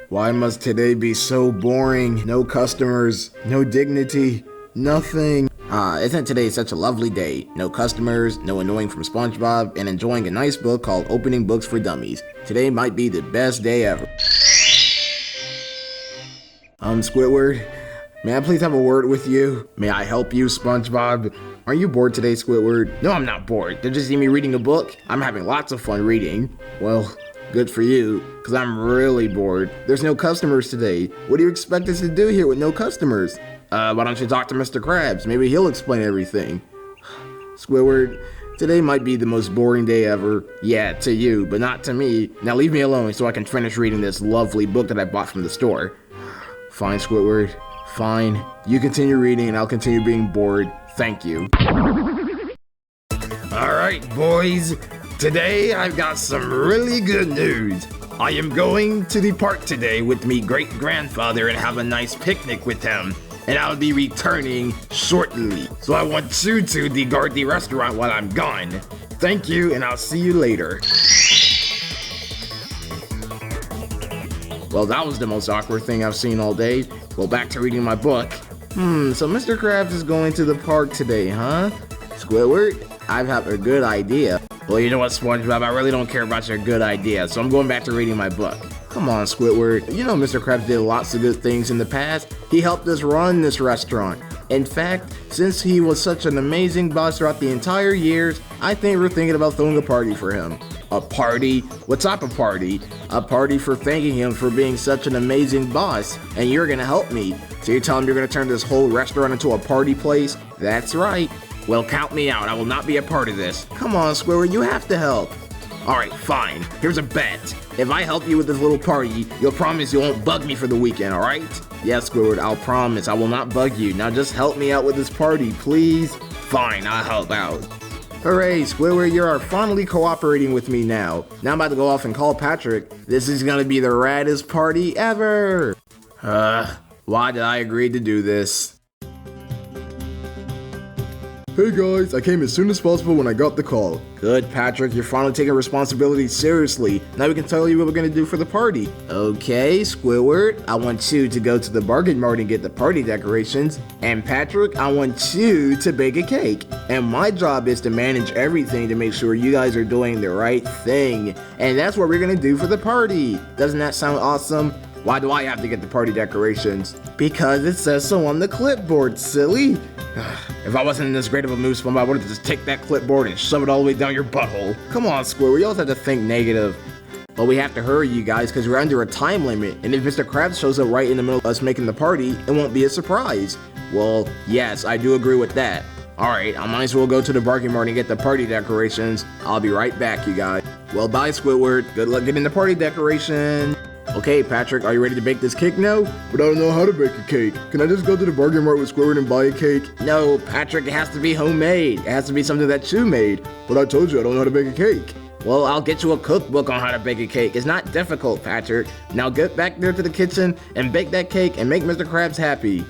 Why must today be so boring? No customers, no dignity, nothing. Isn't today such a lovely day? No customers, no annoying from SpongeBob, and enjoying a nice book called Opening Books for Dummies. Today might be the best day ever. Squidward, may I please have a word with you? May I help you, SpongeBob? Are you bored today, Squidward? No, I'm not bored. Did you see me reading a book? I'm having lots of fun reading. Well, good for you, because I'm really bored. There's no customers today. What do you expect us to do here with no customers? Why don't you talk to Mr. Krabs? Maybe he'll explain everything. Squidward, today might be the most boring day ever. Yeah, to you, but not to me. Now leave me alone so I can finish reading this lovely book that I bought from the store. Fine, Squidward. Fine. You continue reading and I'll continue being bored. Thank you. Alright, boys. Today I've got some really good news. I am going to the park today with me great-grandfather and have a nice picnic with him. And I'll be returning shortly. So I want you to guard the restaurant while I'm gone. Thank you, and I'll see you later. Well, that was the most awkward thing I've seen all day. Go back to reading my book. So Mr. Krabs is going to the park today, huh? Squidward, I have a good idea. Well, you know what, SpongeBob, I really don't care about your good idea, so I'm going back to reading my book. Come on, Squidward. You know Mr. Krabs did lots of good things in the past. He helped us run this restaurant. In fact, since he was such an amazing boss throughout the entire years, I think we're thinking about throwing a party for him. A party? What type of party? A party for thanking him for being such an amazing boss, and you're gonna help me. So you're telling me you're gonna turn this whole restaurant into a party place? That's right. Well, count me out. I will not be a part of this. Come on, Squidward, you have to help. Alright, fine. Here's a bet. If I help you with this little party, you'll promise you won't bug me for the weekend, alright? Yes, Squidward, I'll promise. I will not bug you. Now just help me out with this party, please. Fine, I'll help out. Hooray, Squidward, you are finally cooperating with me now. Now I'm about to go off and call Patrick. This is gonna be the raddest party ever. Why did I agree to do this? Hey guys, I came as soon as possible when I got the call. Good, Patrick, you're finally taking responsibility seriously. Now we can tell you what we're gonna do for the party. Okay, Squidward, I want you to go to the bargain mart and get the party decorations. And Patrick, I want you to bake a cake. And my job is to manage everything to make sure you guys are doing the right thing. And that's what we're gonna do for the party. Doesn't that sound awesome? Why do I have to get the party decorations? Because it says so on the clipboard, silly. If I wasn't in this great of a mood, SpongeBob, I would have just take that clipboard and shove it all the way down your butthole. Come on, Squidward, you always have to think negative. But we have to hurry, you guys, because we're under a time limit. And if Mr. Krabs shows up right in the middle of us making the party, it won't be a surprise. Well, yes, I do agree with that. Alright, I might as well go to the bargain mart and get the party decorations. I'll be right back, you guys. Well, bye, Squidward. Good luck getting the party decorations. Okay, Patrick, are you ready to bake this cake now? But I don't know how to bake a cake. Can I just go to the bargain mart with Squidward and buy a cake? No, Patrick, it has to be homemade. It has to be something that you made. But I told you I don't know how to bake a cake. Well, I'll get you a cookbook on how to bake a cake. It's not difficult, Patrick. Now get back there to the kitchen and bake that cake and make Mr. Krabs happy.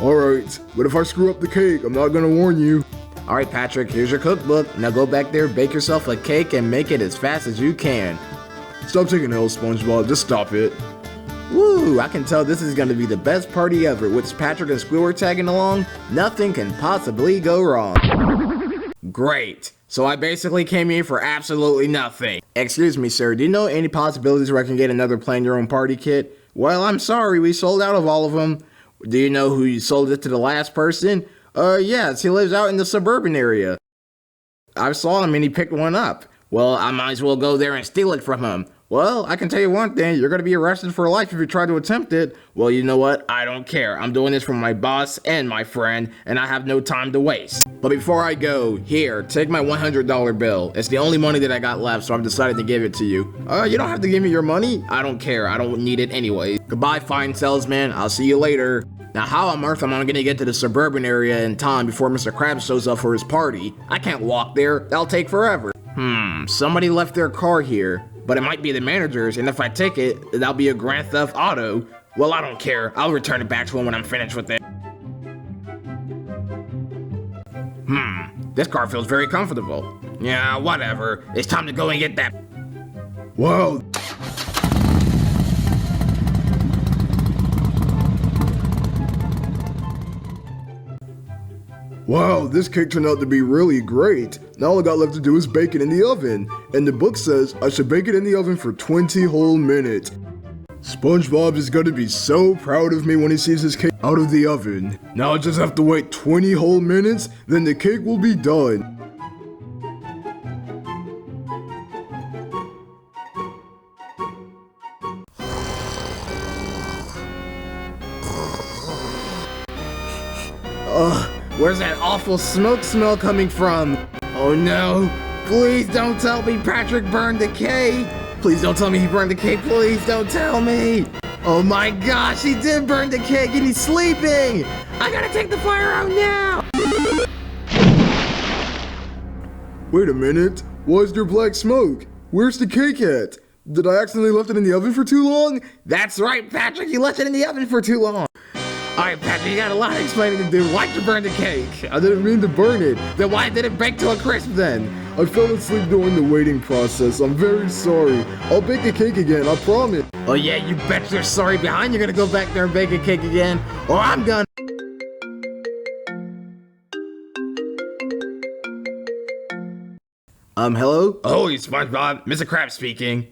Alright, but if I screw up the cake, I'm not gonna warn you. Alright, Patrick, here's your cookbook. Now go back there, bake yourself a cake, and make it as fast as you can. Stop taking L's, SpongeBob. Just stop it. Woo! I can tell this is going to be the best party ever. With Patrick and Squidward tagging along, nothing can possibly go wrong. Great. So I basically came here for absolutely nothing. Excuse me, sir. Do you know any possibilities where I can get another plan your own party kit? Well, I'm sorry. We sold out of all of them. Do you know who you sold it to the last person? Yes. He lives out in the suburban area. I saw him and he picked one up. Well, I might as well go there and steal it from him. Well, I can tell you one thing, you're going to be arrested for life if you try to attempt it. Well, you know what? I don't care. I'm doing this for my boss and my friend, and I have no time to waste. But before I go, here, take my $100 bill. It's the only money that I got left, so I've decided to give it to you. You don't have to give me your money. I don't care. I don't need it anyway. Goodbye, fine salesman. I'll see you later. Now, how on earth am I going to get to the suburban area in time before Mr. Krabs shows up for his party? I can't walk there. That'll take forever. Somebody left their car here, but it might be the manager's, and if I take it, that'll be a Grand Theft Auto. Well, I don't care. I'll return it back to him when I'm finished with it. This car feels very comfortable. Yeah, whatever. It's time to go and get that. Wow. Wow, this cake turned out to be really great. Now all I got left to do is bake it in the oven. And the book says I should bake it in the oven for 20 whole minutes. SpongeBob is gonna be so proud of me when he sees his cake out of the oven. Now I just have to wait 20 whole minutes, then the cake will be done. Where's that awful smoke smell coming from? Oh no. Please don't tell me Patrick burned the cake. Please don't tell me he burned the cake. Please don't tell me. Oh my gosh, he did burn the cake and he's sleeping. I gotta take the fire out now. Wait a minute. Why is there black smoke? Where's the cake at? Did I accidentally left it in the oven for too long? That's right, Patrick. You left it in the oven for too long. All right, Patrick, you got a lot of explaining to do. Why'd you burn the cake? I didn't mean to burn it. Then why did it bake to a crisp then? I fell asleep during the waiting process. I'm very sorry. I'll bake the cake again, I promise. Oh yeah, you bet you're sorry behind. You're gonna go back there and bake a cake again, or I'm gonna. Hello? Oh, you SpongeBob. Mr. Krabs speaking.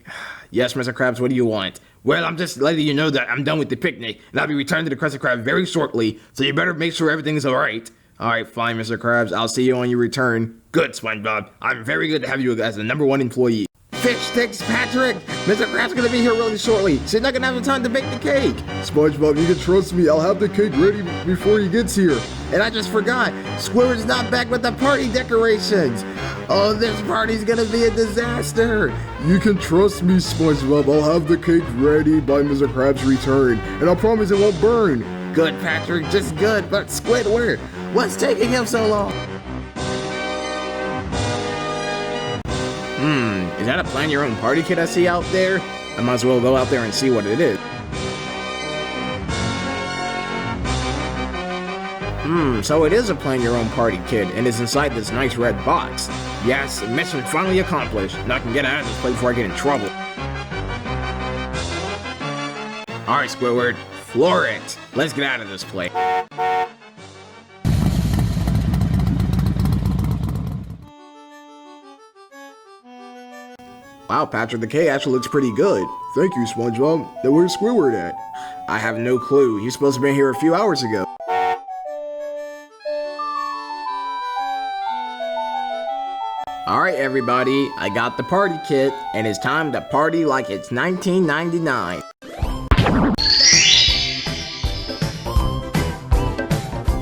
Yes, Mr. Krabs, what do you want? Well, I'm just letting you know that I'm done with the picnic, and I'll be returning to the Krusty Krab very shortly, so you better make sure everything's alright. Alright, fine, Mr. Krabs. I'll see you on your return. Good, SpongeBob. I'm very good to have you as the #1 employee. Fish sticks, Patrick! Mr. Krabs gonna be here really shortly, so you're not gonna have the time to bake the cake. SpongeBob, you can trust me. I'll have the cake ready before he gets here. And I just forgot, Squidward's not back with the party decorations. Oh, this party's gonna be a disaster. You can trust me, SpongeBob. I'll have the cake ready by Mr. Krabs' return, and I promise it won't burn. Good, Patrick, just good. But Squidward, what's taking him so long? Is that a plan your own party kit I see out there? I might as well go out there and see what it is. So it is a plan your own party kit, and it's inside this nice red box. Yes, mission finally accomplished. Now I can get out of this place before I get in trouble. Alright, Squidward, floor it. Let's get out of this place. Wow, Patrick, the cake actually looks pretty good. Thank you, SpongeBob. Now where's Squidward at? I have no clue. He's supposed to be here a few hours ago. Alright everybody, I got the party kit, and it's time to party like it's 1999.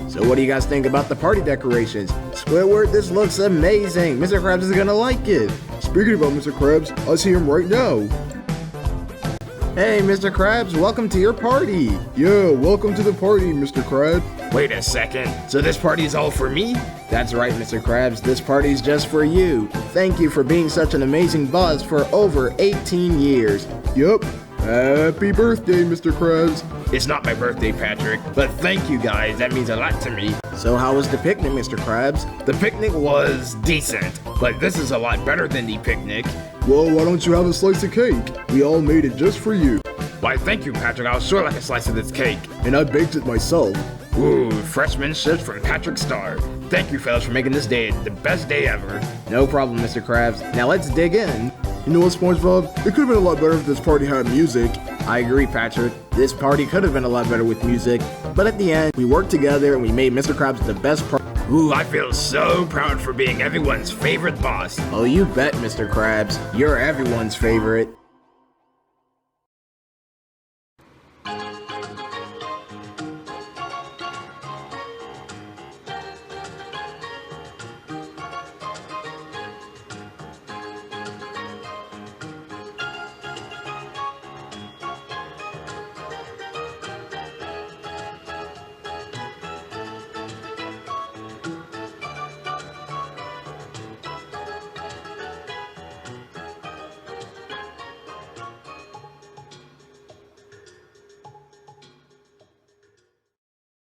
So what do you guys think about the party decorations? Squidward, this looks amazing. Mr. Krabs is gonna like it. Speaking about Mr. Krabs, I see him right now. Hey, Mr. Krabs, welcome to your party. Yeah, welcome to the party, Mr. Krabs. Wait a second. So this party's all for me? That's right, Mr. Krabs. This party's just for you. Thank you for being such an amazing boss for over 18 years. Yup. Happy birthday, Mr. Krabs. It's not my birthday, Patrick, but thank you guys. That means a lot to me. So how was the picnic, Mr. Krabs? The picnic was decent, but this is a lot better than the picnic. Well, why don't you have a slice of cake? We all made it just for you. Why, thank you, Patrick. I'll sure like a slice of this cake. And I baked it myself. Ooh, freshmanship from Patrick Star. Thank you, fellas, for making this day the best day ever. No problem, Mr. Krabs. Now let's dig in. You know what, SpongeBob? It could have been a lot better if this party had music. I agree, Patrick. This party could have been a lot better with music, but at the end, we worked together and we made Mr. Krabs the best part. Ooh, I feel so proud for being everyone's favorite boss. Oh, you bet, Mr. Krabs. You're everyone's favorite.